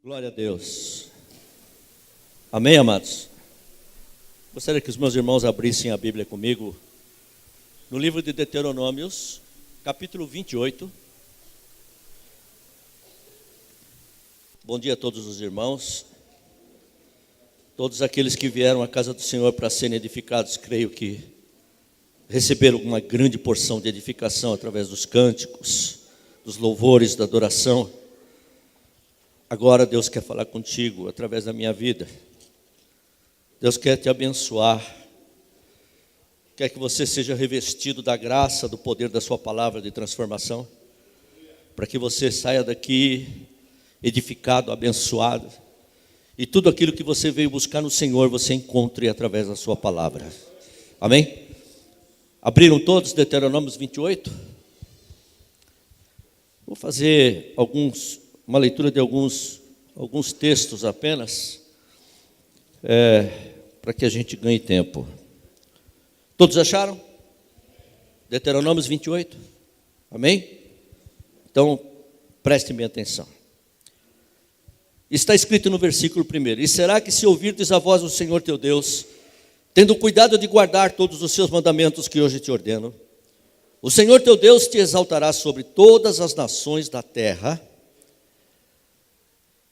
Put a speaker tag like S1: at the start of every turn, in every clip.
S1: Glória a Deus. Amém, amados? Gostaria que os meus irmãos abrissem a Bíblia comigo no livro de Deuteronômios, capítulo 28. Bom dia a todos os irmãos, todos aqueles que vieram à casa do Senhor para serem edificados. Creio que receberam uma grande porção de edificação através dos cânticos, dos louvores, da adoração. Agora Deus quer falar contigo através da minha vida. Deus quer te abençoar. Quer que você seja revestido da graça, do poder da sua palavra de transformação, para que você saia daqui edificado, abençoado, e tudo aquilo que você veio buscar no Senhor, você encontre através da sua palavra. Amém? Abriram todos Deuteronômios 28? Vou fazer uma leitura de alguns textos apenas, para que a gente ganhe tempo. Todos acharam? Deuteronômios 28? Amém? Então, prestem bem atenção. Está escrito no versículo 1: E será que se ouvirdes a voz do Senhor teu Deus, tendo cuidado de guardar todos os seus mandamentos que hoje te ordeno, o Senhor teu Deus te exaltará sobre todas as nações da terra.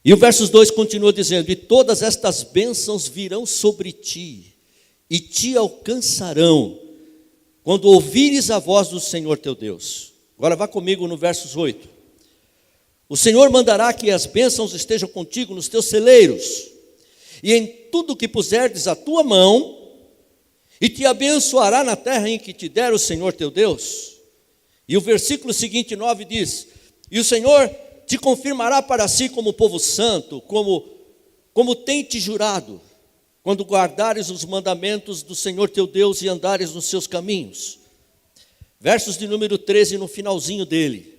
S1: E o verso 2 continua dizendo: E todas estas bênçãos virão sobre ti, e te alcançarão, quando ouvires a voz do Senhor teu Deus. Agora vá comigo no verso 8. O Senhor mandará que as bênçãos estejam contigo nos teus celeiros, e em tudo que puserdes a tua mão, e te abençoará na terra em que te der o Senhor teu Deus. E o versículo seguinte, 9, diz: E o Senhor te confirmará para si como povo santo, como tem te jurado, quando guardares os mandamentos do Senhor teu Deus e andares nos seus caminhos. Versos de número 13, no finalzinho dele,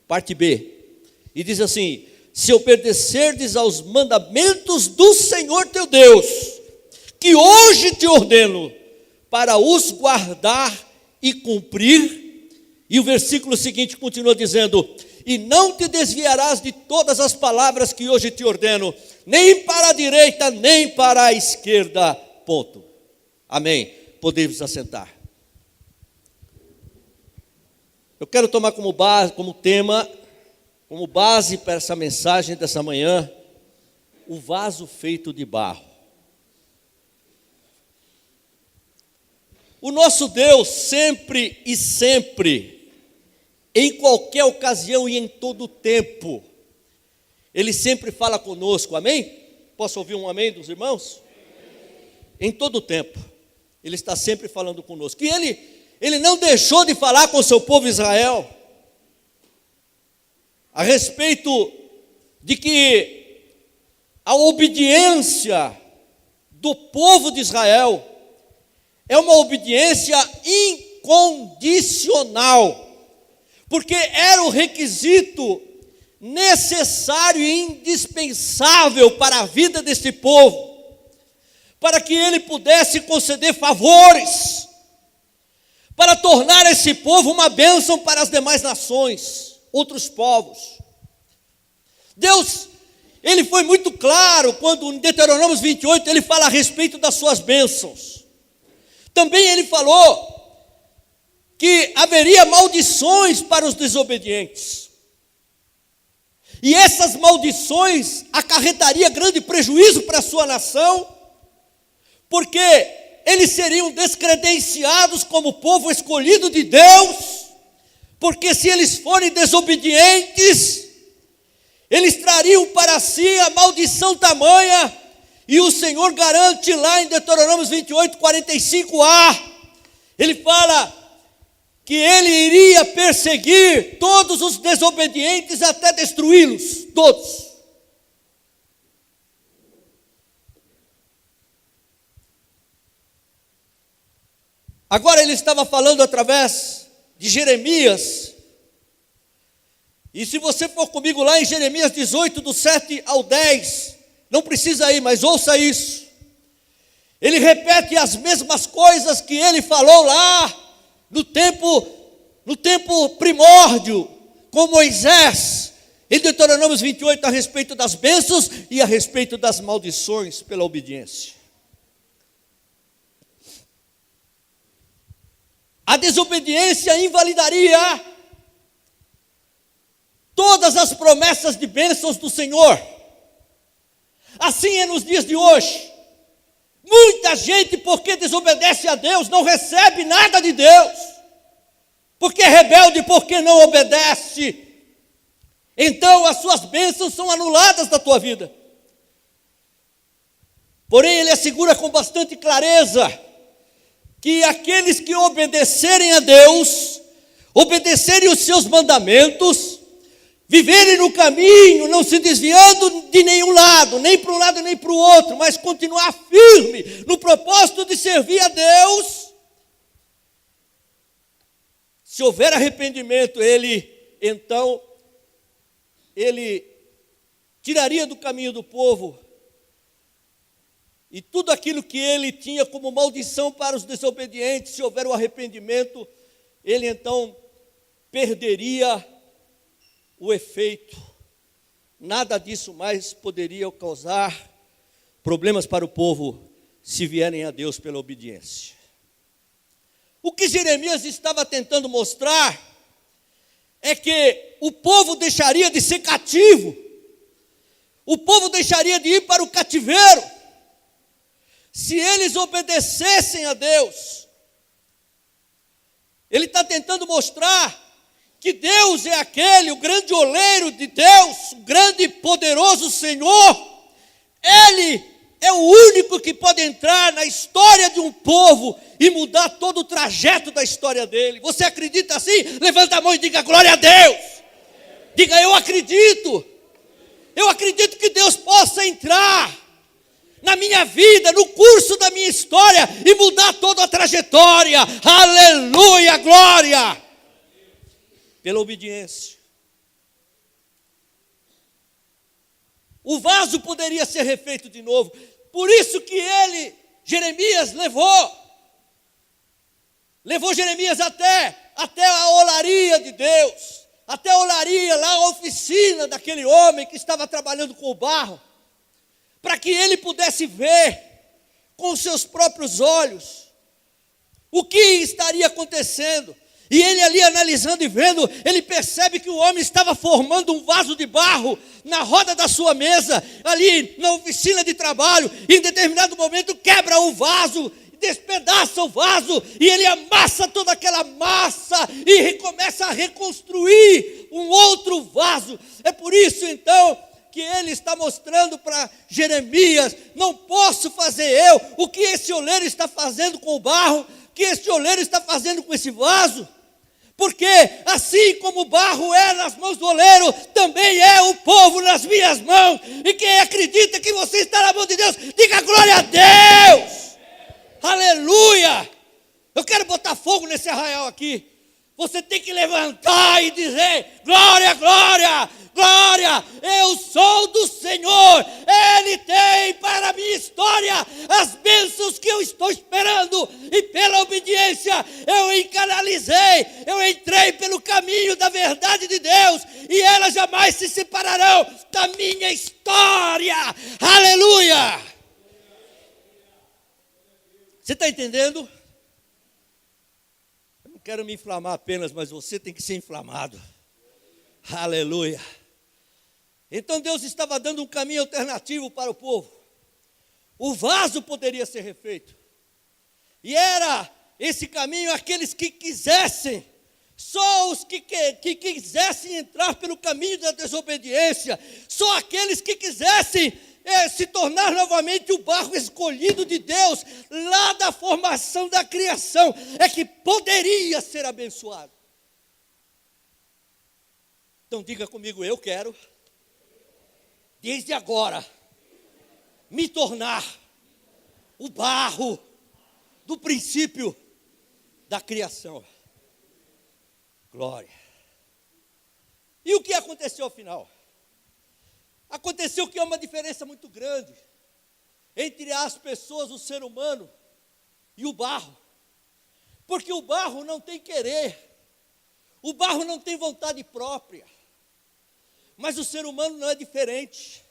S1: parte B, e diz assim: Se obedecerdes aos mandamentos do Senhor teu Deus, que hoje te ordeno, para os guardar e cumprir. E o versículo seguinte continua dizendo: E não te desviarás de todas as palavras que hoje te ordeno, nem para a direita, nem para a esquerda. Ponto. Amém. Podemos assentar. Eu quero tomar como base para essa mensagem dessa manhã, o vaso feito de barro. O nosso Deus sempre e sempre, em qualquer ocasião e em todo tempo, Ele sempre fala conosco, amém? Posso ouvir um amém dos irmãos? Em todo tempo, Ele está sempre falando conosco. E Ele não deixou de falar com o seu povo Israel, a respeito de que a obediência do povo de Israel é uma obediência incondicional, porque era o requisito necessário e indispensável para a vida deste povo, para que ele pudesse conceder favores, para tornar esse povo uma bênção para as demais nações, outros povos. Deus, Ele foi muito claro quando em Deuteronômio 28 Ele fala a respeito das suas bênçãos. Também Ele falou que haveria maldições para os desobedientes. E essas maldições acarretariam grande prejuízo para a sua nação, porque eles seriam descredenciados como povo escolhido de Deus, porque se eles forem desobedientes, eles trariam para si a maldição tamanha. E o Senhor garante lá em Deuteronômio 28, 45a, Ele fala que Ele iria perseguir todos os desobedientes até destruí-los, todos. Agora Ele estava falando através de Jeremias, e se você for comigo lá em Jeremias 18, do 7 ao 10, não precisa ir, mas ouça isso. Ele repete as mesmas coisas que ele falou lá no tempo primórdio, com Moisés, Em Deuteronômio 28, a respeito das bênçãos e a respeito das maldições pela obediência. A desobediência invalidaria todas as promessas de bênçãos do Senhor. Assim é nos dias de hoje. Muita gente, porque desobedece a Deus, não recebe nada de Deus. Porque é rebelde, porque não obedece. Então as suas bênçãos são anuladas da tua vida. Porém, ele assegura com bastante clareza que aqueles que obedecerem a Deus, obedecerem os seus mandamentos, viverem no caminho, não se desviando de nenhum lado, nem para um lado nem para o outro, mas continuar firme no propósito de servir a Deus, se houver arrependimento, ele tiraria do caminho do povo, e tudo aquilo que ele tinha como maldição para os desobedientes, se houver o arrependimento, ele então perderia o efeito. Nada disso mais poderia causar problemas para o povo, se vierem a Deus pela obediência. O que Jeremias estava tentando mostrar é que o povo deixaria de ser cativo, o povo deixaria de ir para o cativeiro, se eles obedecessem a Deus. Ele está tentando mostrar que Deus é aquele, o grande oleiro de Deus, o grande e poderoso Senhor. Ele é o único que pode entrar na história de um povo e mudar todo o trajeto da história dele. Você acredita assim? Levanta a mão e diga glória a Deus. Diga, eu acredito. Eu acredito que Deus possa entrar na minha vida, no curso da minha história e mudar toda a trajetória. Aleluia, glória. Pela obediência. O vaso poderia ser refeito de novo. Por isso que Jeremias levou Jeremias até a olaria de Deus, até a olaria lá, a oficina daquele homem que estava trabalhando com o barro, para que ele pudesse ver com os seus próprios olhos o que estaria acontecendo. E ele ali analisando e vendo, ele percebe que o homem estava formando um vaso de barro na roda da sua mesa, ali na oficina de trabalho, e em determinado momento quebra o vaso, despedaça o vaso, e ele amassa toda aquela massa, e começa a reconstruir um outro vaso. É por isso então que ele está mostrando para Jeremias: não posso fazer eu o que esse oleiro está fazendo com o barro, o que esse oleiro está fazendo com esse vaso, porque assim como o barro é nas mãos do oleiro, também é o povo nas minhas mãos. E quem acredita que você está na mão de Deus, diga glória a Deus. Aleluia. Eu quero botar fogo nesse arraial aqui. Você tem que levantar e dizer: glória, glória, glória, eu sou do Senhor. Ele tem para a minha história as bênçãos que eu estou esperando. E pela obediência eu canalizei, eu entrei pelo caminho da verdade de Deus, e elas jamais se separarão da minha história. Aleluia. Você está entendendo? Quero me inflamar apenas, mas você tem que ser inflamado. Aleluia. Então Deus estava dando um caminho alternativo para o povo. O vaso poderia ser refeito. E era esse caminho aqueles que quisessem, só os que quisessem entrar pelo caminho da desobediência, só aqueles que quisessem se tornar novamente o barro escolhido de Deus, lá da formação da criação, é que poderia ser abençoado. Então diga comigo: eu quero, desde agora, me tornar o barro do princípio da criação. Glória. E o que aconteceu ao final? Aconteceu que há uma diferença muito grande entre as pessoas, o ser humano, e o barro. Porque o barro não tem querer, o barro não tem vontade própria, Mas o ser humano não é diferente.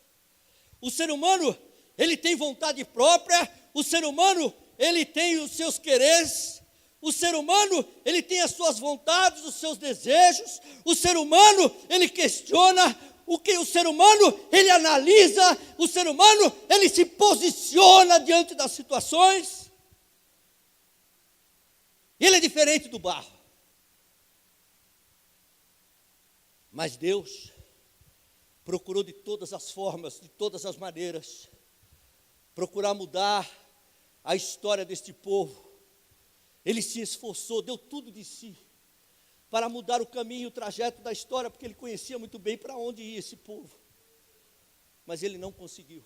S1: O ser humano, ele tem vontade própria, o ser humano, ele tem os seus quereres, o ser humano, ele tem as suas vontades, os seus desejos, o ser humano, ele questiona, o ser humano, ele analisa, o ser humano, ele se posiciona diante das situações. Ele é diferente do barro. Mas Deus procurou de todas as formas, de todas as maneiras, procurar mudar a história deste povo. Ele se esforçou, deu tudo de si, para mudar o caminho, o trajeto da história, porque ele conhecia muito bem para onde ia esse povo. Mas ele não conseguiu.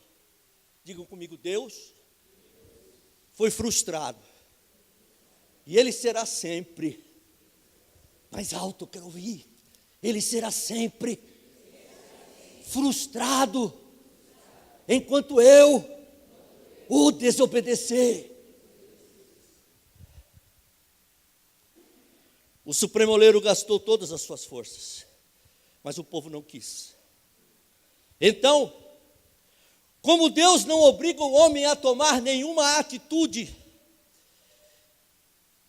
S1: Digam comigo, Deus foi frustrado. E ele será sempre mais alto, eu quero ouvir. Ele será sempre frustrado enquanto eu o desobedecer. O supremo oleiro gastou todas as suas forças, mas o povo não quis. Então, como Deus não obriga o homem a tomar nenhuma atitude,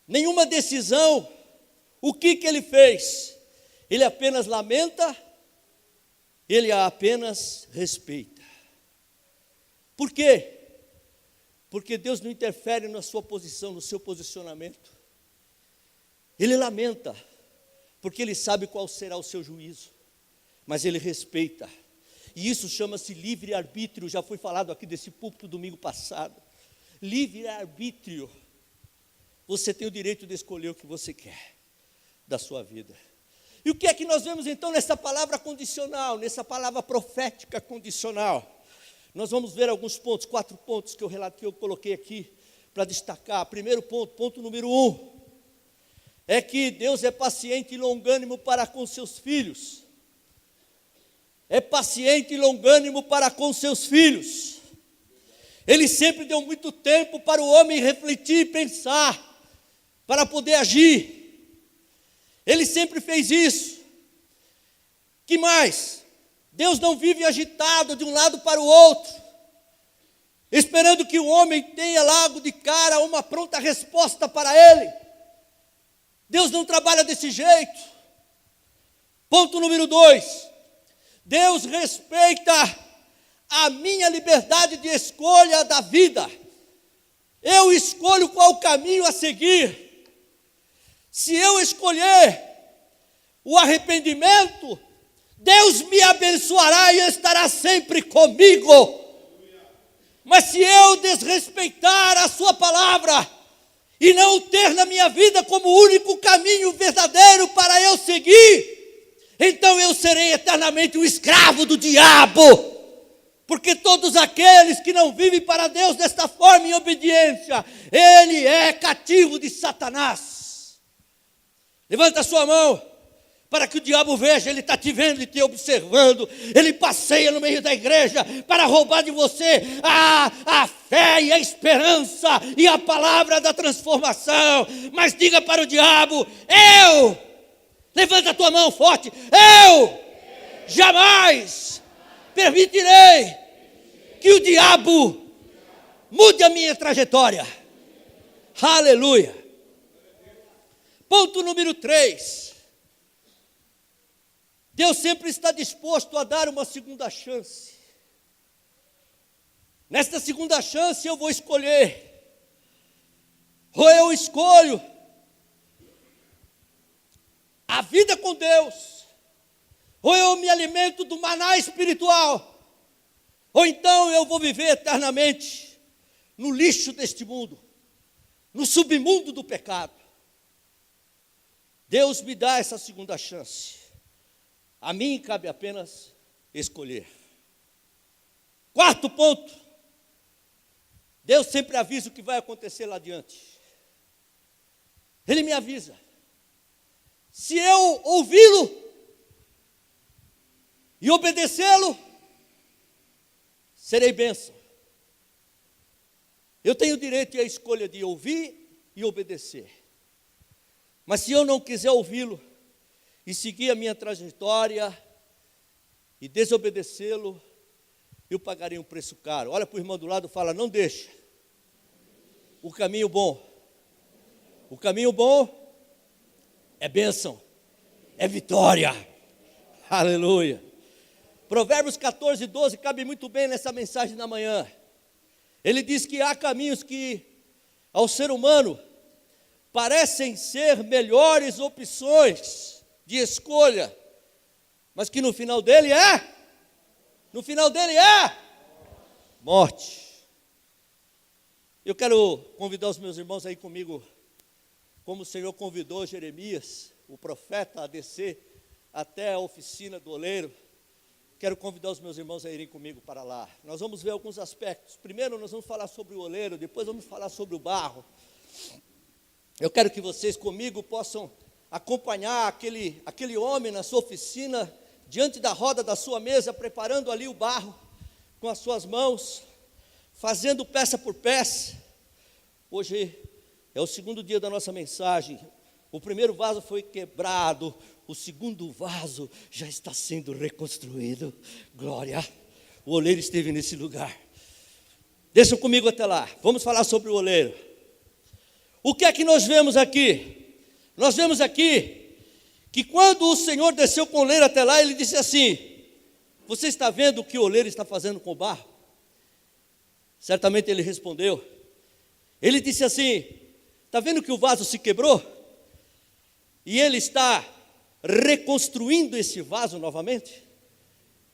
S1: nenhuma decisão, o que ele fez? Ele apenas lamenta, ele apenas respeita. Por quê? Porque Deus não interfere na sua posição, no seu posicionamento. Ele lamenta, porque ele sabe qual será o seu juízo, mas ele respeita. E isso chama-se livre-arbítrio, já foi falado aqui desse púlpito domingo passado. Livre-arbítrio. Você tem o direito de escolher o que você quer da sua vida. E o que é que nós vemos então nessa palavra condicional, nessa palavra profética condicional? Nós vamos ver alguns pontos, 4 pontos que eu coloquei aqui para destacar. Primeiro ponto, ponto número 1, é que Deus é paciente e longânimo para com seus filhos. É paciente e longânimo para com seus filhos. Ele sempre deu muito tempo para o homem refletir e pensar, para poder agir. Ele sempre fez isso. Que mais? Deus não vive agitado de um lado para o outro, esperando que o homem tenha logo de cara uma pronta resposta para ele. Deus não trabalha desse jeito. Ponto número 2. Deus respeita a minha liberdade de escolha da vida. Eu escolho qual caminho a seguir. Se eu escolher o arrependimento, Deus me abençoará e estará sempre comigo. Mas se eu desrespeitar a sua palavra e não ter na minha vida como único caminho verdadeiro para eu seguir, então eu serei eternamente um escravo do diabo. Porque todos aqueles que não vivem para Deus desta forma em obediência, ele é cativo de Satanás. Levanta a sua mão, para que o diabo veja, ele está te vendo e te observando. Ele passeia no meio da igreja para roubar de você a fé e a esperança e a palavra da transformação. Mas diga para o diabo, levanta a tua mão forte, eu jamais permitirei que o diabo mude a minha trajetória. Aleluia. Ponto número 3. Deus sempre está disposto a dar uma segunda chance. Nesta segunda chance eu vou escolher. Ou eu escolho a vida com Deus, ou eu me alimento do maná espiritual, ou então eu vou viver eternamente no lixo deste mundo, no submundo do pecado. Deus me dá essa segunda chance. A mim cabe apenas escolher. 4º ponto. Deus sempre avisa o que vai acontecer lá adiante. Ele me avisa. Se eu ouvi-lo e obedecê-lo, serei bênção. Eu tenho o direito e a escolha de ouvir e obedecer. Mas se eu não quiser ouvi-lo e seguir a minha trajetória, e desobedecê-lo, eu pagarei um preço caro. Olha para o irmão do lado e fala: não deixa o caminho bom. O caminho bom é bênção, é vitória. Aleluia. Provérbios 14, 12 cabe muito bem nessa mensagem da manhã. Ele diz que há caminhos que ao ser humano parecem ser melhores opções de escolha, mas que no final dele é morte. Eu quero convidar os meus irmãos aí comigo, como o Senhor convidou Jeremias, o profeta, a descer até a oficina do oleiro. Quero convidar os meus irmãos a irem comigo para lá. Nós vamos ver alguns aspectos. Primeiro nós vamos falar sobre o oleiro, depois vamos falar sobre o barro. Eu quero que vocês comigo possam acompanhar aquele homem na sua oficina, diante da roda da sua mesa, preparando ali o barro com as suas mãos, fazendo peça por peça. Hoje é o segundo dia da nossa mensagem. O primeiro vaso foi quebrado, o segundo vaso já está sendo reconstruído. Glória! O oleiro esteve nesse lugar. Deixa comigo até lá. Vamos falar sobre o oleiro. O que é que nós vemos aqui? Nós vemos aqui que quando o Senhor desceu com o oleiro até lá, ele disse assim: você está vendo o que o oleiro está fazendo com o barro? Certamente ele respondeu. Ele disse assim: está vendo que o vaso se quebrou? E ele está reconstruindo esse vaso novamente?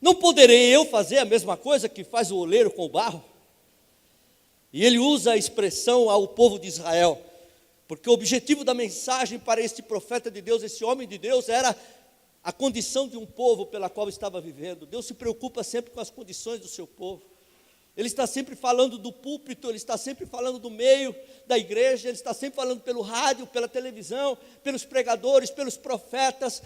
S1: Não poderei eu fazer a mesma coisa que faz o oleiro com o barro? E ele usa a expressão ao povo de Israel, porque o objetivo da mensagem para este profeta de Deus, esse homem de Deus, era a condição de um povo pela qual estava vivendo. Deus se preocupa sempre com as condições do seu povo. Ele está sempre falando do púlpito, ele está sempre falando do meio da igreja, ele está sempre falando pelo rádio, pela televisão, pelos pregadores, pelos profetas,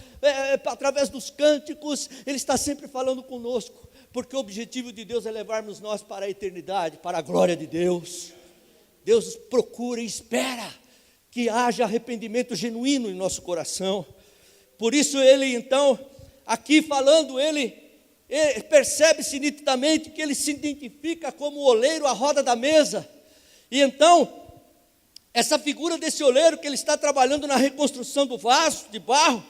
S1: através dos cânticos, ele está sempre falando conosco, porque o objetivo de Deus é levarmos nós para a eternidade, para a glória de Deus. Deus procura e espera que haja arrependimento genuíno em nosso coração. Por isso ele então, aqui falando, ele percebe-se nitidamente que ele se identifica como o oleiro à roda da mesa. E então, essa figura desse oleiro que ele está trabalhando na reconstrução do vaso de barro,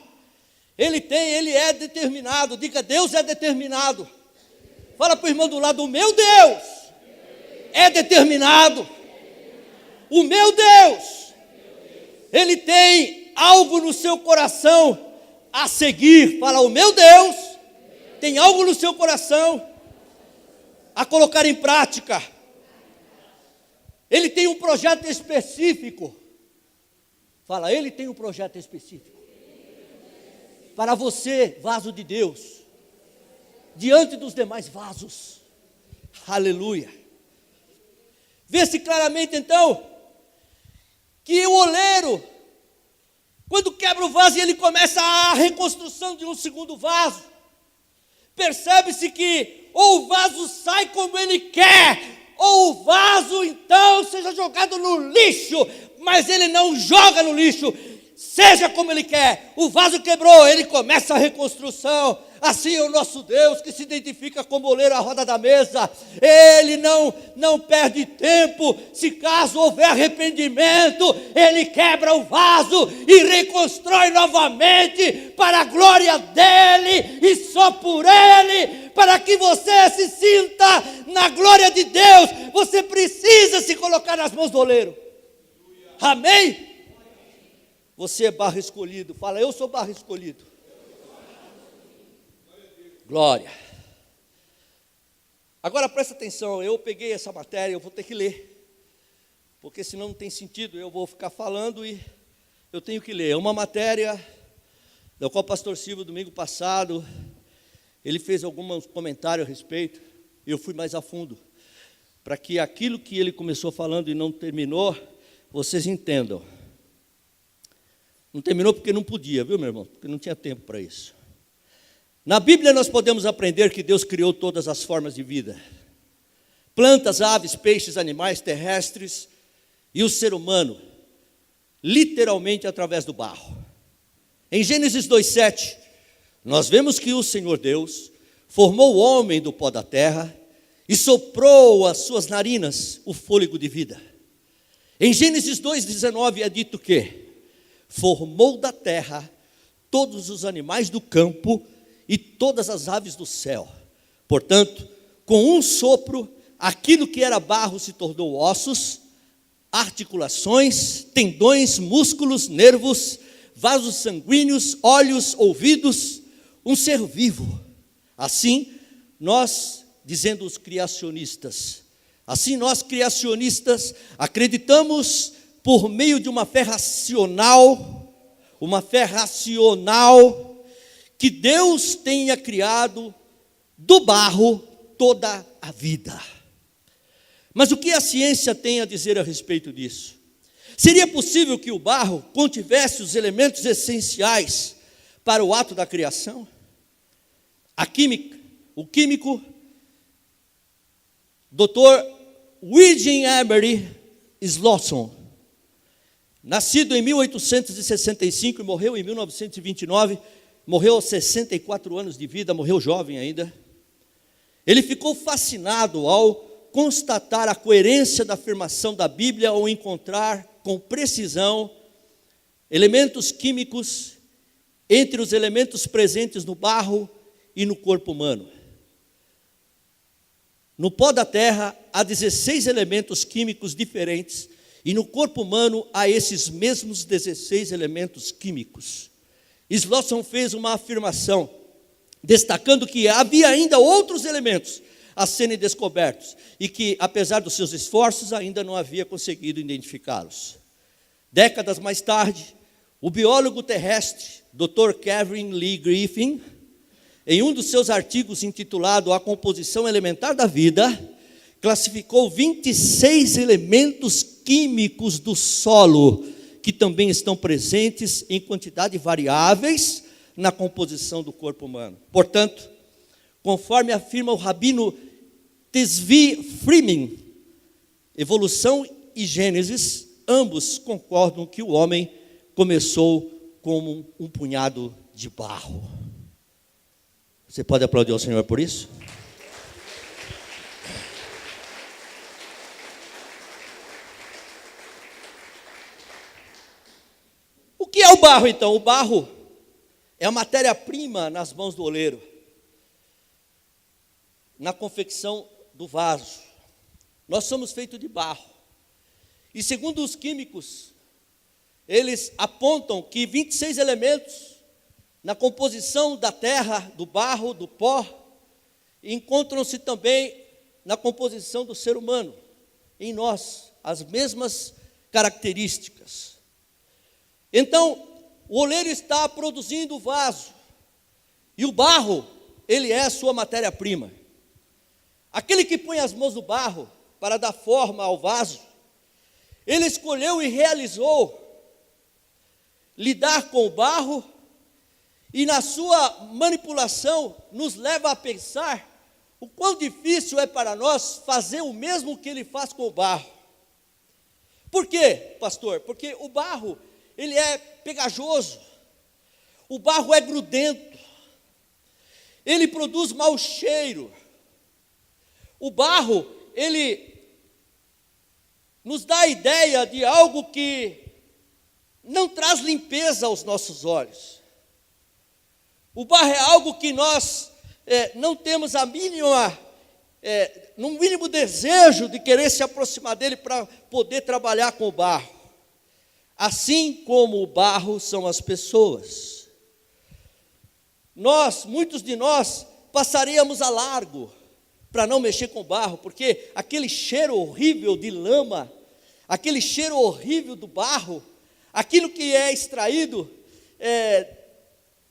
S1: ele é determinado. Diga: Deus é determinado. Fala para o irmão do lado: o meu Deus é determinado. O meu Deus, ele tem algo no seu coração a seguir. Fala: o meu Deus tem algo no seu coração a colocar em prática. Ele tem um projeto específico. Fala: ele tem um projeto específico para você, vaso de Deus, diante dos demais vasos. Aleluia. Vê-se claramente então que o oleiro, quando quebra o vaso e ele começa a reconstrução de um segundo vaso, percebe-se que ou o vaso sai como ele quer, ou o vaso então seja jogado no lixo, mas ele não joga no lixo, seja como ele quer. O vaso quebrou, ele começa a reconstrução. Assim é o nosso Deus, que se identifica como oleiro à roda da mesa. Ele não perde tempo. Se caso houver arrependimento, ele quebra o vaso e reconstrói novamente para a glória dele e só por ele. Para que você se sinta na glória de Deus, você precisa se colocar nas mãos do oleiro. Amém? Você é barro escolhido. Fala: eu sou barro escolhido. Glória. Agora presta atenção, eu peguei essa matéria, eu vou ter que ler, porque senão não tem sentido, eu vou ficar falando e eu tenho que ler. É uma matéria da qual o pastor Silvio, domingo passado, ele fez alguns comentários a respeito, e eu fui mais a fundo, para que aquilo que ele começou falando e não terminou, vocês entendam. Não terminou porque não podia, viu, meu irmão? Porque não tinha tempo para isso. Na Bíblia nós podemos aprender que Deus criou todas as formas de vida: plantas, aves, peixes, animais terrestres e o ser humano, literalmente através do barro. Em Gênesis 2:7, nós vemos que o Senhor Deus formou o homem do pó da terra e soprou às suas narinas o fôlego de vida. Em Gênesis 2,19 é dito que formou da terra todos os animais do campo e todas as aves do céu. Portanto, com um sopro, aquilo que era barro se tornou ossos, articulações, tendões, músculos, nervos, vasos sanguíneos, olhos, ouvidos, um ser vivo. Assim, nós, dizendo os criacionistas, assim nós criacionistas acreditamos por meio de uma fé racional, que Deus tenha criado do barro toda a vida. Mas o que a ciência tem a dizer a respeito disso? Seria possível que o barro contivesse os elementos essenciais para o ato da criação? O químico Dr. William Emery Slosson, nascido em 1865 e morreu em 1929, morreu aos 64 anos de vida, morreu jovem ainda. Ele ficou fascinado ao constatar a coerência da afirmação da Bíblia ao encontrar com precisão elementos químicos entre os elementos presentes no barro e no corpo humano. No pó da terra há 16 elementos químicos diferentes e no corpo humano há esses mesmos 16 elementos químicos. Slosson fez uma afirmação, destacando que havia ainda outros elementos a serem descobertos e que, apesar dos seus esforços, ainda não havia conseguido identificá-los. Décadas mais tarde, o biólogo terrestre Dr. Kevin Lee Griffin, em um dos seus artigos intitulado A Composição Elementar da Vida, classificou 26 elementos químicos do solo, que também estão presentes em quantidades variáveis na composição do corpo humano. Portanto, conforme afirma o rabino Tzvi Freeman, evolução e Gênesis, ambos concordam que o homem começou como um punhado de barro. Você pode aplaudir ao Senhor por isso? O que é o barro, então? O barro é a matéria-prima nas mãos do oleiro, na confecção do vaso. Nós somos feitos de barro. E segundo os químicos, eles apontam que 26 elementos na composição da terra, do barro, do pó, encontram-se também na composição do ser humano, em nós, as mesmas características. Então, o oleiro está produzindo o vaso, e o barro, ele é a sua matéria-prima. Aquele que põe as mãos no barro para dar forma ao vaso, ele escolheu e realizou lidar com o barro, e na sua manipulação nos leva a pensar o quão difícil é para nós fazer o mesmo que ele faz com o barro. Por quê, pastor? Porque o barro, ele é pegajoso, o barro é grudento, ele produz mau cheiro. O barro, ele nos dá a ideia de algo que não traz limpeza aos nossos olhos. O barro é algo que nós não temos a mínima, no mínimo desejo de querer se aproximar dele para poder trabalhar com o barro. Assim como o barro são as pessoas. Muitos de nós, passaríamos a largo para não mexer com o barro, porque aquele cheiro horrível de lama, aquele cheiro horrível do barro, aquilo que é extraído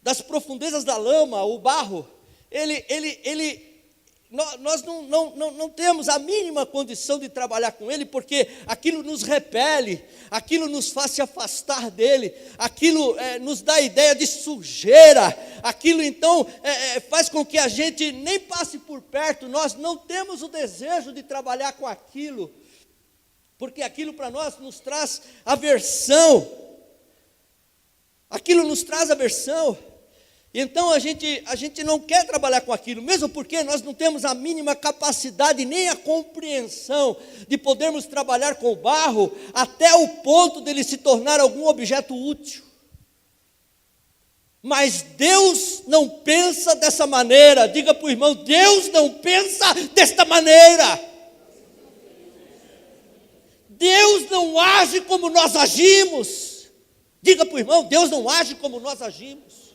S1: das profundezas da lama, o barro, nós não temos a mínima condição de trabalhar com ele, porque aquilo nos repele, aquilo nos faz se afastar dele, aquilo nos dá a ideia de sujeira, aquilo então faz com que a gente nem passe por perto, nós não temos o desejo de trabalhar com aquilo, porque aquilo para nós nos traz aversão, aquilo nos traz aversão. Então a gente não quer trabalhar com aquilo, mesmo porque nós não temos a mínima capacidade, nem a compreensão de podermos trabalhar com o barro até o ponto dele se tornar algum objeto útil. Mas Deus não pensa dessa maneira. Diga para o irmão, Deus não pensa desta maneira. Deus não age como nós agimos. Diga para o irmão, Deus não age como nós agimos.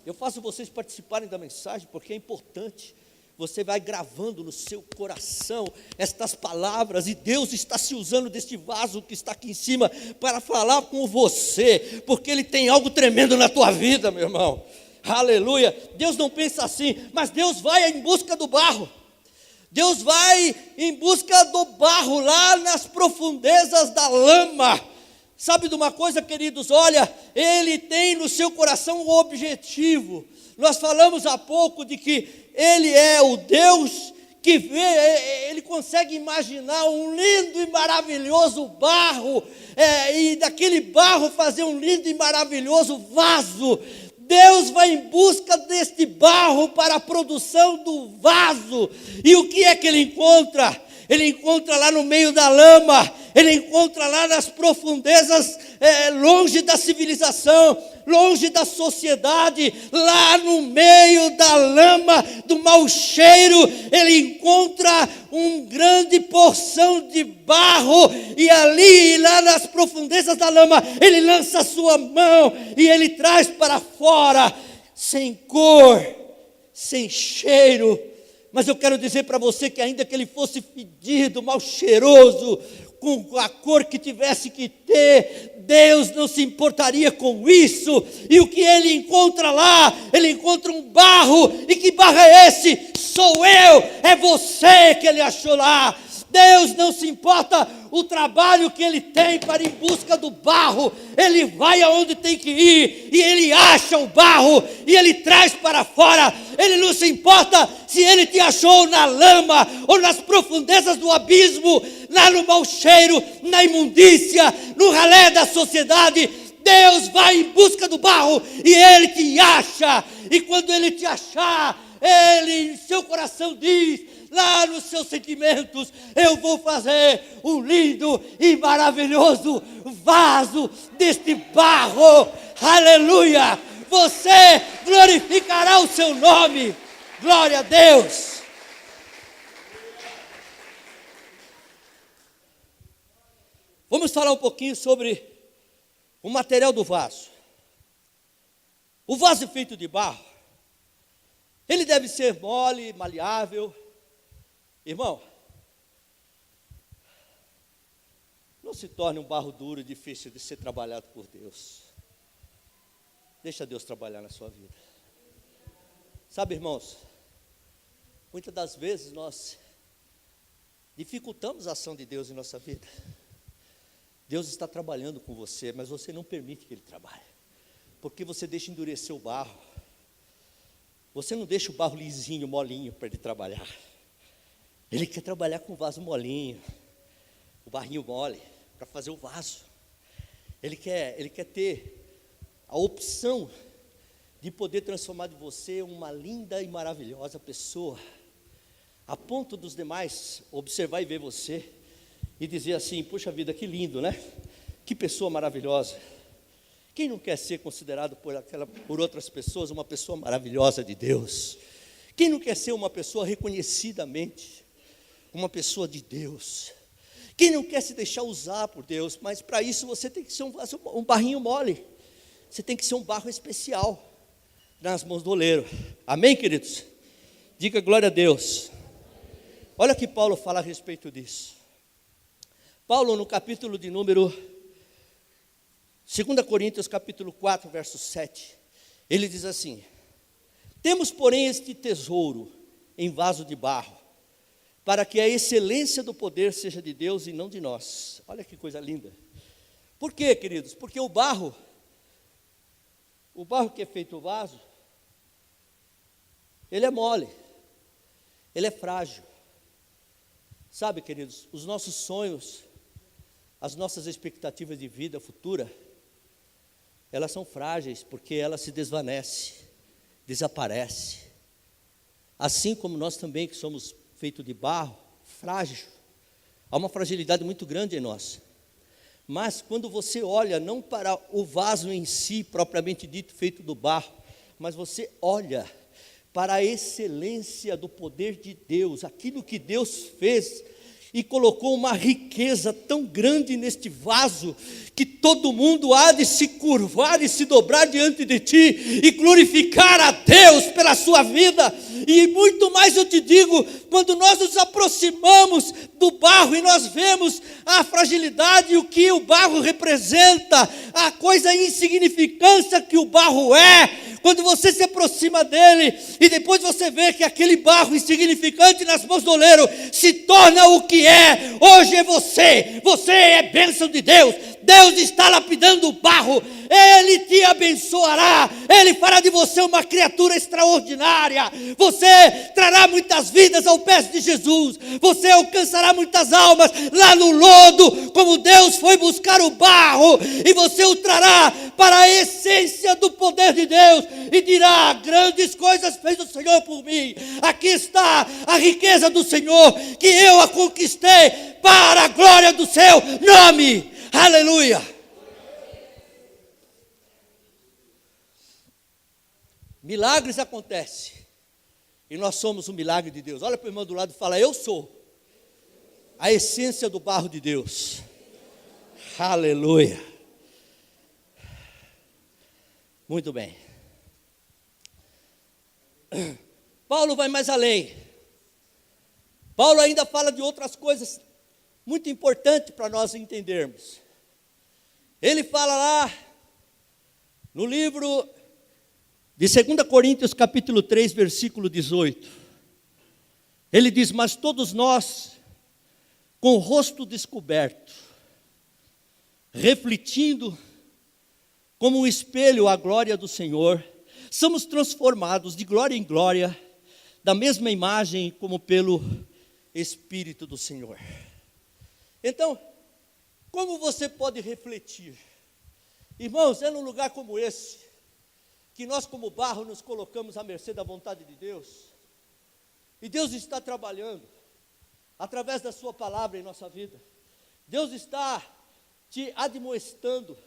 S1: Eu faço vocês participarem da mensagem porque é importante. Você vai gravando no seu coração estas palavras, e Deus está se usando deste vaso que está aqui em cima para falar com você, porque Ele tem algo tremendo na tua vida, meu irmão. Aleluia. Deus não pensa assim, mas Deus vai em busca do barro. Deus vai em busca do barro lá nas profundezas da lama. Sabe de uma coisa, queridos? Olha, Ele tem no seu coração um objetivo. Nós falamos há pouco de que Ele é o Deus que vê, Ele consegue imaginar um lindo e maravilhoso barro, e daquele barro fazer um lindo e maravilhoso vaso. Deus vai em busca deste barro para a produção do vaso. E o que é que Ele encontra? Ele encontra lá no meio da lama, Ele encontra lá nas profundezas, longe da civilização, longe da sociedade, lá no meio da lama, do mau cheiro, Ele encontra uma grande porção de barro, e ali, lá nas profundezas da lama, Ele lança a sua mão, e Ele traz para fora, sem cor, sem cheiro. Mas eu quero dizer para você que ainda que ele fosse fedido, mal cheiroso, com a cor que tivesse que ter, Deus não se importaria com isso. E o que Ele encontra lá? Ele encontra um barro. E que barro é esse? Sou eu, é você que Ele achou lá. Deus não se importa o trabalho que Ele tem para ir em busca do barro. Ele vai aonde tem que ir, e Ele acha o barro, e Ele traz para fora. Ele não se importa se Ele te achou na lama, ou nas profundezas do abismo, lá no mau cheiro, na imundícia, no ralé da sociedade. Deus vai em busca do barro, e Ele te acha. E quando Ele te achar, Ele em seu coração diz, lá nos seus sentimentos, eu vou fazer um lindo e maravilhoso vaso deste barro. Aleluia! Você glorificará o seu nome. Glória a Deus. Vamos falar um pouquinho sobre o material do vaso. O vaso feito de barro, ele deve ser mole, maleável. Irmão, não se torne um barro duro e difícil de ser trabalhado por Deus. Deixa Deus trabalhar na sua vida. Sabe, irmãos, muitas das vezes nós dificultamos a ação de Deus em nossa vida. Deus está trabalhando com você, mas você não permite que Ele trabalhe, porque você deixa endurecer o barro. Você não deixa o barro lisinho, molinho para Ele trabalhar. Ele quer trabalhar com o vaso molinho, o barrinho mole, para fazer o vaso. Ele quer ter a opção de poder transformar de você uma linda e maravilhosa pessoa, a ponto dos demais observar e ver você e dizer assim: puxa vida, que lindo, né? Que pessoa maravilhosa. Quem não quer ser considerado por outras pessoas uma pessoa maravilhosa de Deus? Quem não quer ser uma pessoa reconhecidamente uma pessoa de Deus? Quem não quer se deixar usar por Deus? Mas para isso você tem que ser um barrinho mole. Você tem que ser um barro especial nas mãos do oleiro. Amém, queridos? Diga glória a Deus. Olha o que Paulo fala a respeito disso. Paulo, no capítulo de número 2 Coríntios, capítulo 4, verso 7, ele diz assim: temos, porém, este tesouro em vaso de barro, para que a excelência do poder seja de Deus e não de nós. Olha que coisa linda. Por quê, queridos? Porque o barro que é feito o vaso, ele é mole, ele é frágil. Sabe, queridos, os nossos sonhos, as nossas expectativas de vida futura, elas são frágeis porque elas se desvanecem, desaparecem. Assim como nós também, que somos feitos de barro, frágil. Há uma fragilidade muito grande em nós. Mas quando você olha não para o vaso em si, propriamente dito, feito do barro, mas você olha para a excelência do poder de Deus, aquilo que Deus fez, e colocou uma riqueza tão grande neste vaso, que todo mundo há de se curvar e se dobrar diante de ti, e glorificar a Deus pela sua vida. E muito mais eu te digo, quando nós nos aproximamos do barro, e nós vemos a fragilidade, o que o barro representa, a coisa insignificância que o barro é, quando você se aproxima dele, e depois você vê que aquele barro insignificante nas mãos do oleiro, se torna o que é. Hoje é você é bênção de Deus. Deus está lapidando o barro, Ele te abençoará, Ele fará de você uma criatura extraordinária, você trará muitas vidas ao pé de Jesus, você alcançará muitas almas lá no lodo, como Deus foi buscar o barro, e você o trará para a essência do poder de Deus, e dirá: grandes coisas fez o Senhor por mim. Aqui está a riqueza do Senhor, que eu a conquistei para a glória do seu nome. Aleluia! Milagres acontecem, e nós somos o milagre de Deus. Olha para o irmão do lado e fala: eu sou a essência do barro de Deus. Aleluia! Muito bem. Paulo vai mais além. Paulo ainda fala de outras coisas muito importantes para nós entendermos. Ele fala lá no livro de 2 Coríntios capítulo 3, versículo 18. Ele diz: mas todos nós, com o rosto descoberto, refletindo como um espelho a glória do Senhor, somos transformados de glória em glória, da mesma imagem como pelo Espírito do Senhor. Então, como você pode refletir? Irmãos, é num lugar como esse, que nós como barro nos colocamos à mercê da vontade de Deus, e Deus está trabalhando, através da sua palavra em nossa vida. Deus está te admoestando,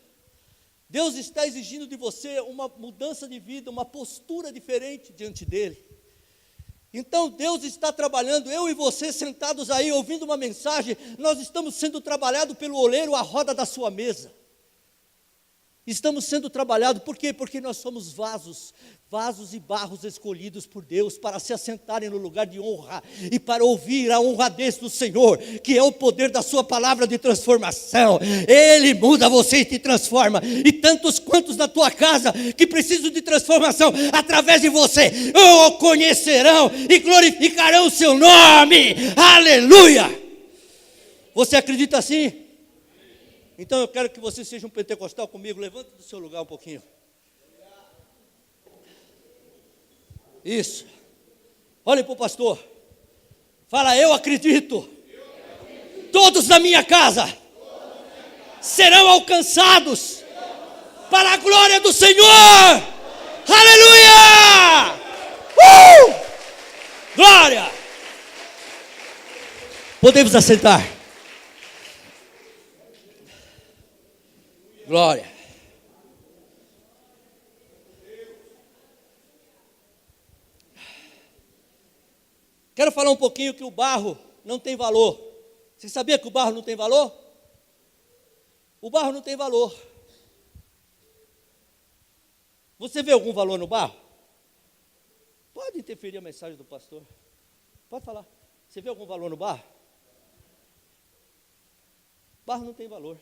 S1: Deus está exigindo de você uma mudança de vida, uma postura diferente diante dEle. Então Deus está trabalhando, eu e você sentados aí ouvindo uma mensagem, nós estamos sendo trabalhados pelo oleiro à roda da sua mesa. Estamos sendo trabalhados, por quê? Porque nós somos vasos e barros escolhidos por Deus para se assentarem no lugar de honra e para ouvir a honradez do Senhor, que é o poder da sua palavra de transformação. Ele muda você e te transforma, e tantos quantos na tua casa que precisam de transformação, através de você, o conhecerão e glorificarão o seu nome. Aleluia! Você acredita assim? Então eu quero que você seja um pentecostal comigo. Levanta do seu lugar um pouquinho. Isso. Olhe para o pastor. Fala: eu acredito. Todos na minha casa serão alcançados para a glória do Senhor. Aleluia! Glória! Podemos assentar. Glória. Quero falar um pouquinho que o barro não tem valor. Você sabia que o barro não tem valor? O barro não tem valor. Você vê algum valor no barro? Pode interferir a mensagem do pastor. Pode falar. Você vê algum valor no barro? Barro não tem valor.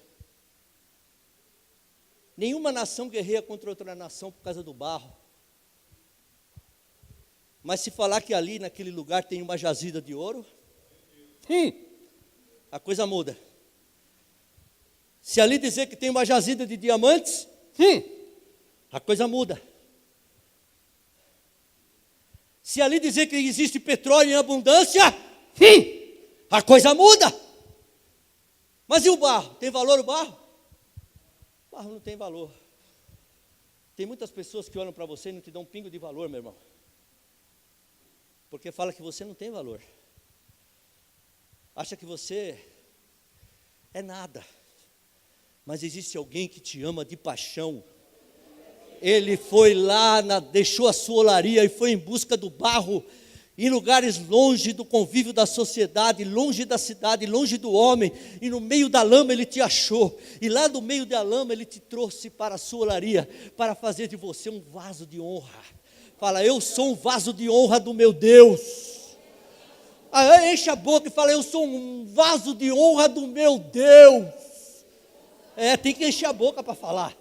S1: Nenhuma nação guerreia contra outra nação por causa do barro. Mas se falar que ali naquele lugar tem uma jazida de ouro, a coisa muda. Se ali dizer que tem uma jazida de diamantes, a coisa muda. Se ali dizer que existe petróleo em abundância, a coisa muda. Mas e o barro? Tem valor o barro? O barro não tem valor. Tem muitas pessoas que olham para você e não te dão um pingo de valor, meu irmão. Porque fala que você não tem valor. Acha que você é nada. Mas existe alguém que te ama de paixão. Ele foi lá, deixou a sua olaria e foi em busca do barro, em lugares longe do convívio da sociedade, longe da cidade, longe do homem, e no meio da lama ele te achou, e lá do meio da lama ele te trouxe para a sua olaria, para fazer de você um vaso de honra. Fala, eu sou um vaso de honra do meu Deus. Aí enche a boca e fala, eu sou um vaso de honra do meu Deus. Tem que encher a boca para falar.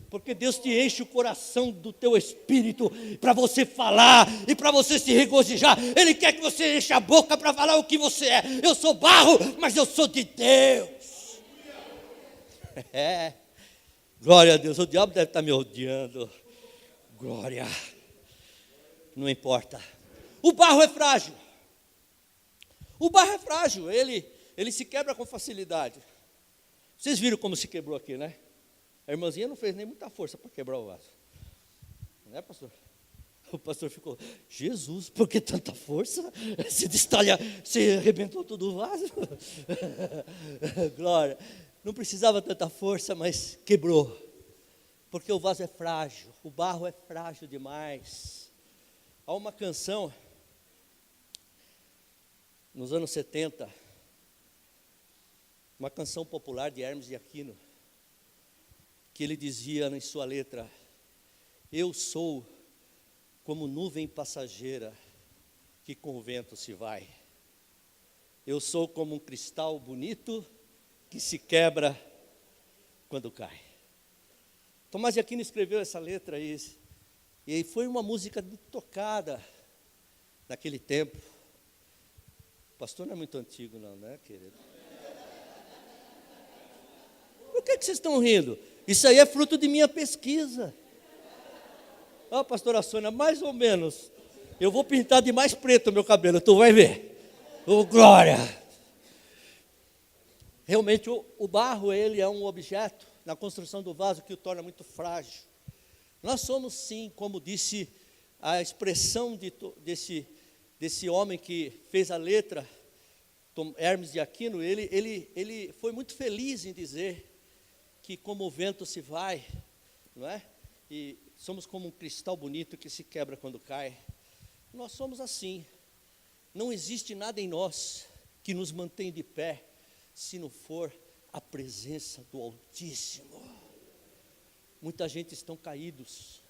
S1: Porque Deus te enche o coração do teu espírito para você falar e para você se regozijar. Ele quer que você enche a boca para falar o que você é. Eu sou barro, mas eu sou de Deus. Glória a Deus. O diabo deve estar me odiando. Glória. Não importa. O barro é frágil. O barro é frágil. Ele se quebra com facilidade. Vocês viram como se quebrou aqui, né? A irmãzinha não fez nem muita força para quebrar o vaso. Não é, pastor? O pastor ficou, Jesus, por que tanta força? Se arrebentou todo o vaso. Glória. Não precisava tanta força, mas quebrou. Porque o vaso é frágil, o barro é frágil demais. Há uma canção, nos anos 70, uma canção popular de Hermes de Aquino, que ele dizia em sua letra, eu sou como nuvem passageira que com o vento se vai. Eu sou como um cristal bonito que se quebra quando cai. Tomás de Aquino escreveu essa letra aí, e foi uma música tocada naquele tempo. O pastor não é muito antigo não, né, querido? Por que vocês estão rindo? Isso aí é fruto de minha pesquisa. Pastora Sônia, mais ou menos. Eu vou pintar de mais preto o meu cabelo, tu vai ver. Glória! Realmente o barro, ele é um objeto na construção do vaso que o torna muito frágil. Nós somos sim, como disse a expressão desse homem que fez a letra, Hermes de Aquino, ele foi muito feliz em dizer que como o vento se vai, não é? E somos como um cristal bonito que se quebra quando cai. Nós somos assim. Não existe nada em nós que nos mantém de pé, se não for a presença do Altíssimo. Muita gente estão caídos.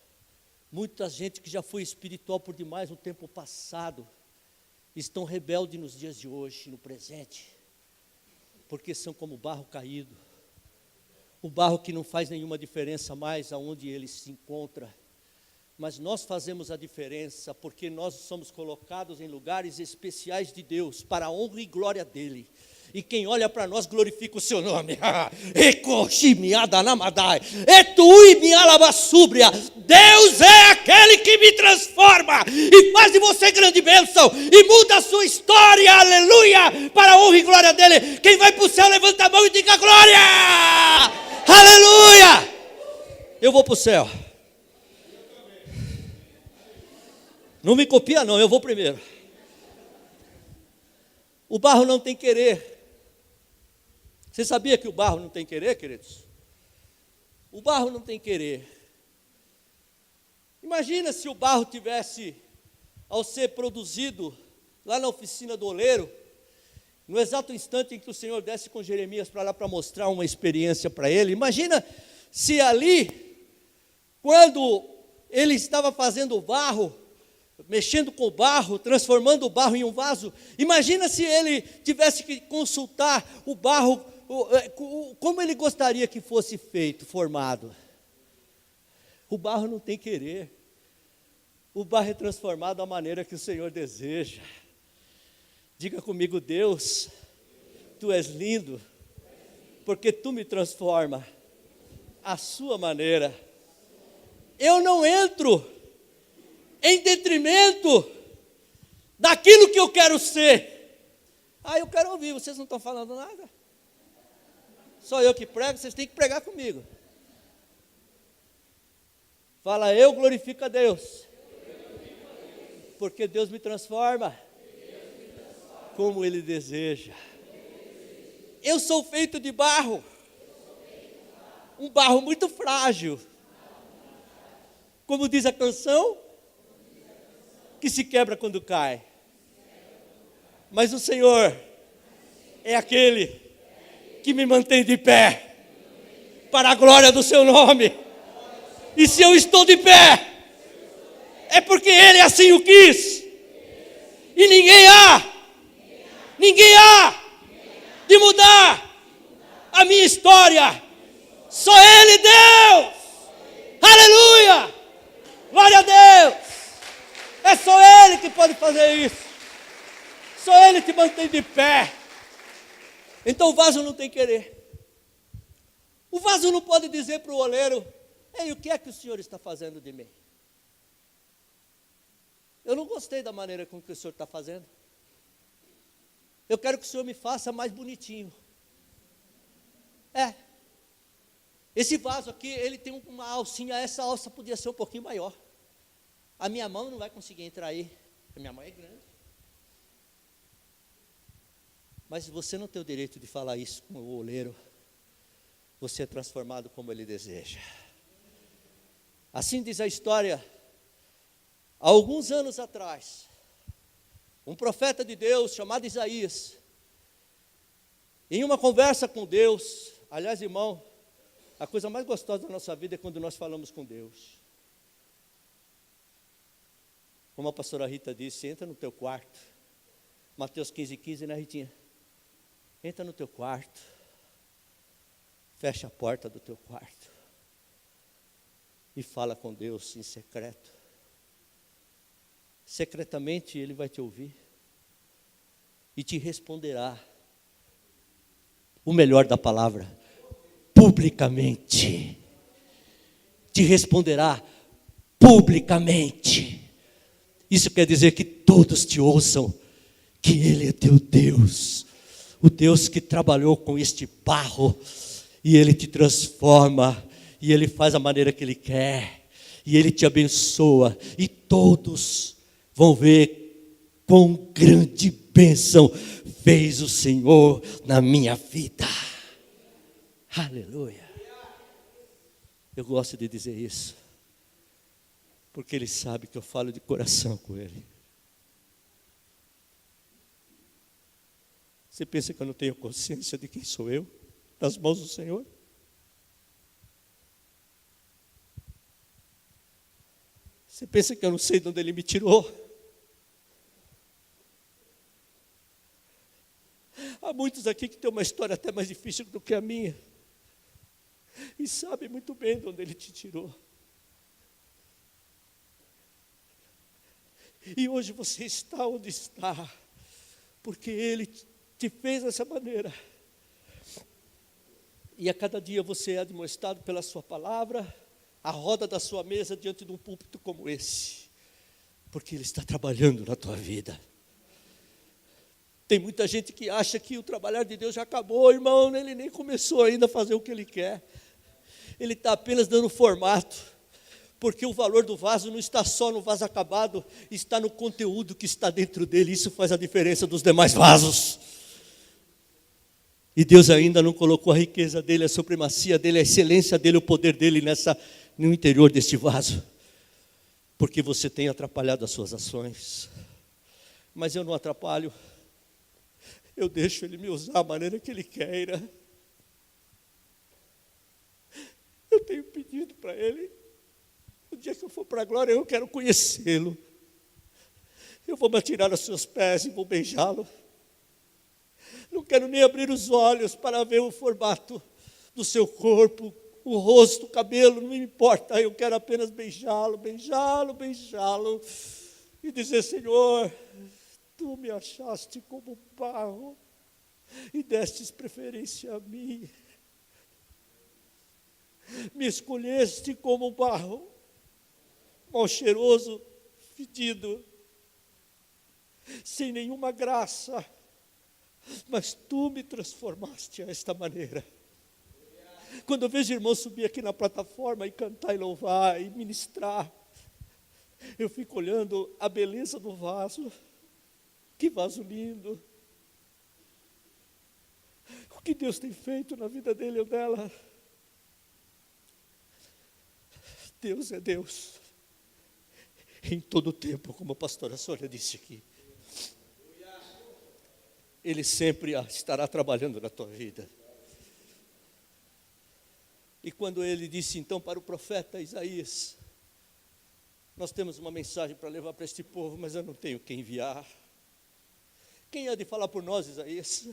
S1: Muita gente que já foi espiritual por demais no tempo passado, estão rebeldes nos dias de hoje, no presente, porque são como barro caído. O barro que não faz nenhuma diferença mais aonde ele se encontra. Mas nós fazemos a diferença porque nós somos colocados em lugares especiais de Deus, para a honra e glória dEle. E quem olha para nós glorifica o seu nome. Deus é aquele que me transforma e faz de você grande bênção e muda a sua história, aleluia, para a honra e glória dEle. Quem vai para o céu, levanta a mão e diga glória, aleluia. Eu vou para o céu. Não me copia não, eu vou primeiro. O barro não tem querer. Você sabia que o barro não tem querer, queridos? O barro não tem querer. Imagina se o barro tivesse, ao ser produzido lá na oficina do oleiro, no exato instante em que o Senhor desce com Jeremias para lá para mostrar uma experiência para ele. Imagina se ali, quando ele estava fazendo o barro, mexendo com o barro, transformando o barro em um vaso, imagina se ele tivesse que consultar o barro, como ele gostaria que fosse feito, formado. O barro não tem querer. O barro é transformado da maneira que o Senhor deseja. Diga comigo, Deus, Tu és lindo, porque Tu me transforma à Sua maneira. Eu não entro em detrimento daquilo que eu quero ser. Eu quero ouvir, vocês não estão falando nada. Só eu que prego, vocês têm que pregar comigo. Fala, eu glorifico a Deus. Porque Deus me transforma como Ele deseja. Eu sou feito de barro. Um barro muito frágil. Como diz a canção, que se quebra quando cai. Mas o Senhor é aquele que me mantém de pé, para a glória do seu nome. E se eu estou de pé, é porque Ele assim o quis. E ninguém há de mudar a minha história. Só Ele, Deus. Aleluia! Glória a Deus! É só Ele que pode fazer isso. Só Ele te mantém de pé. Então o vaso não tem querer. O vaso não pode dizer para o oleiro: ei, o que é que o senhor está fazendo de mim? Eu não gostei da maneira com que o senhor está fazendo. Eu quero que o senhor me faça mais bonitinho. Esse vaso aqui, ele tem uma alcinha, essa alça podia ser um pouquinho maior. A minha mão não vai conseguir entrar aí. A minha mão é grande. Mas você não tem o direito de falar isso com o oleiro. Você é transformado como Ele deseja. Assim diz a história. Há alguns anos atrás, um profeta de Deus chamado Isaías, em uma conversa com Deus, aliás, irmão, a coisa mais gostosa da nossa vida é quando nós falamos com Deus. Como a pastora Rita disse, entra no teu quarto. Mateus 15:15, né, Ritinha? Entra no teu quarto. Fecha a porta do teu quarto. E fala com Deus em secreto. Secretamente Ele vai te ouvir. E te responderá. O melhor da palavra. Publicamente. Te responderá publicamente. Isso quer dizer que todos te ouçam, que Ele é teu Deus, o Deus que trabalhou com este barro, e Ele te transforma, e Ele faz a maneira que Ele quer, e Ele te abençoa, e todos vão ver quão grande bênção fez o Senhor na minha vida. Aleluia. Eu gosto de dizer isso, porque Ele sabe que eu falo de coração com Ele. Você pensa que eu não tenho consciência de quem sou eu? Nas mãos do Senhor? Você pensa que eu não sei de onde Ele me tirou? Há muitos aqui que têm uma história até mais difícil do que a minha. E sabem muito bem de onde Ele te tirou. E hoje você está onde está, porque Ele te fez dessa maneira. E a cada dia você é admoestado pela sua palavra, a roda da sua mesa diante de um púlpito como esse, porque Ele está trabalhando na tua vida. Tem muita gente que acha que o trabalhar de Deus já acabou, irmão. Ele nem começou ainda a fazer o que Ele quer. Ele está apenas dando formato. Porque o valor do vaso não está só no vaso acabado, está no conteúdo que está dentro dele. Isso faz a diferença dos demais vasos. E Deus ainda não colocou a riqueza dele, a supremacia dele, a excelência dele, o poder dele no interior deste vaso. Porque você tem atrapalhado as suas ações. Mas eu não atrapalho. Eu deixo Ele me usar da maneira que Ele queira. Eu tenho pedido para Ele. O dia que eu for para a glória, eu quero conhecê-lo. Eu vou me atirar aos seus pés e vou beijá-lo. Não quero nem abrir os olhos para ver o formato do seu corpo, o rosto, o cabelo, não me importa. Eu quero apenas beijá-lo, beijá-lo, beijá-lo. E dizer: Senhor, Tu me achaste como barro e destes preferência a mim. Me escolheste como barro, mal cheiroso, fedido, sem nenhuma graça, mas Tu me transformaste a esta maneira. Quando eu vejo irmãos subir aqui na plataforma e cantar e louvar e ministrar, eu fico olhando a beleza do vaso. Que vaso lindo. O que Deus tem feito na vida dele ou dela. Deus é Deus. Em todo o tempo, como a pastora Sônia disse aqui. Ele sempre estará trabalhando na tua vida. E quando ele disse então para o profeta Isaías, nós temos uma mensagem para levar para este povo, mas eu não tenho quem enviar. Quem há de falar por nós, Isaías?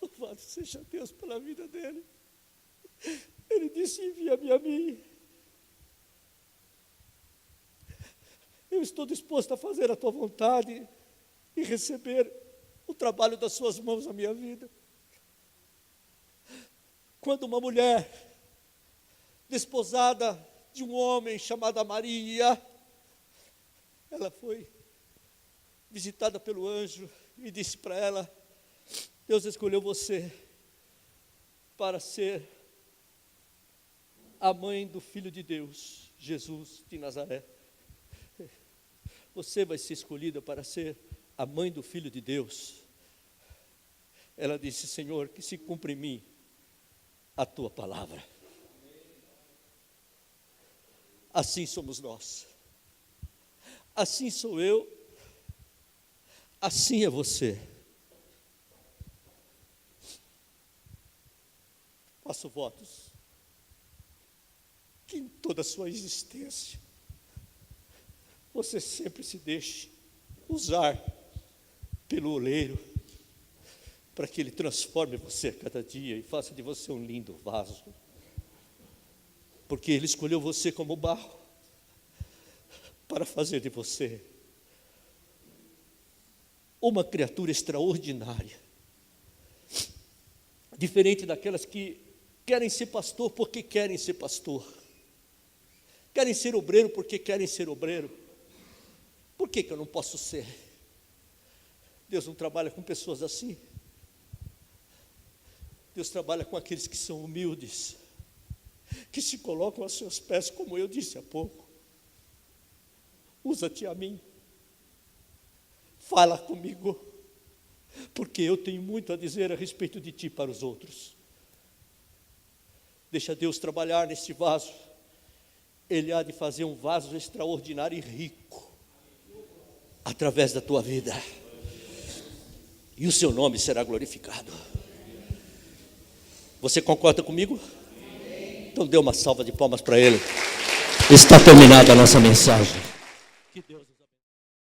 S1: Louvado seja Deus pela vida dele. Ele disse, envia-me a mim. Eu estou disposto a fazer a tua vontade e receber o trabalho das suas mãos na minha vida. Quando uma mulher desposada de um homem chamado Maria, ela foi visitada pelo anjo e disse para ela, Deus escolheu você para ser a mãe do Filho de Deus, Jesus de Nazaré. Você vai ser escolhida para ser a mãe do Filho de Deus. Ela disse, Senhor, que se cumpra em mim a tua palavra. Assim somos nós. Assim sou eu. Assim é você. Faço votos que em toda a sua existência você sempre se deixe usar pelo oleiro para que ele transforme você a cada dia e faça de você um lindo vaso. Porque ele escolheu você como barro para fazer de você uma criatura extraordinária. Diferente daquelas que querem ser pastor porque querem ser pastor. Querem ser obreiro porque querem ser obreiro. Por que eu não posso ser? Deus não trabalha com pessoas assim. Deus trabalha com aqueles que são humildes, que se colocam aos seus pés, como eu disse há pouco. Usa-te a mim. Fala comigo, porque eu tenho muito a dizer a respeito de ti para os outros. Deixa Deus trabalhar neste vaso. Ele há de fazer um vaso extraordinário e rico através da tua vida, e o seu nome será glorificado. Você concorda comigo? Então dê uma salva de palmas para ele. Está terminada a nossa mensagem. Que Deus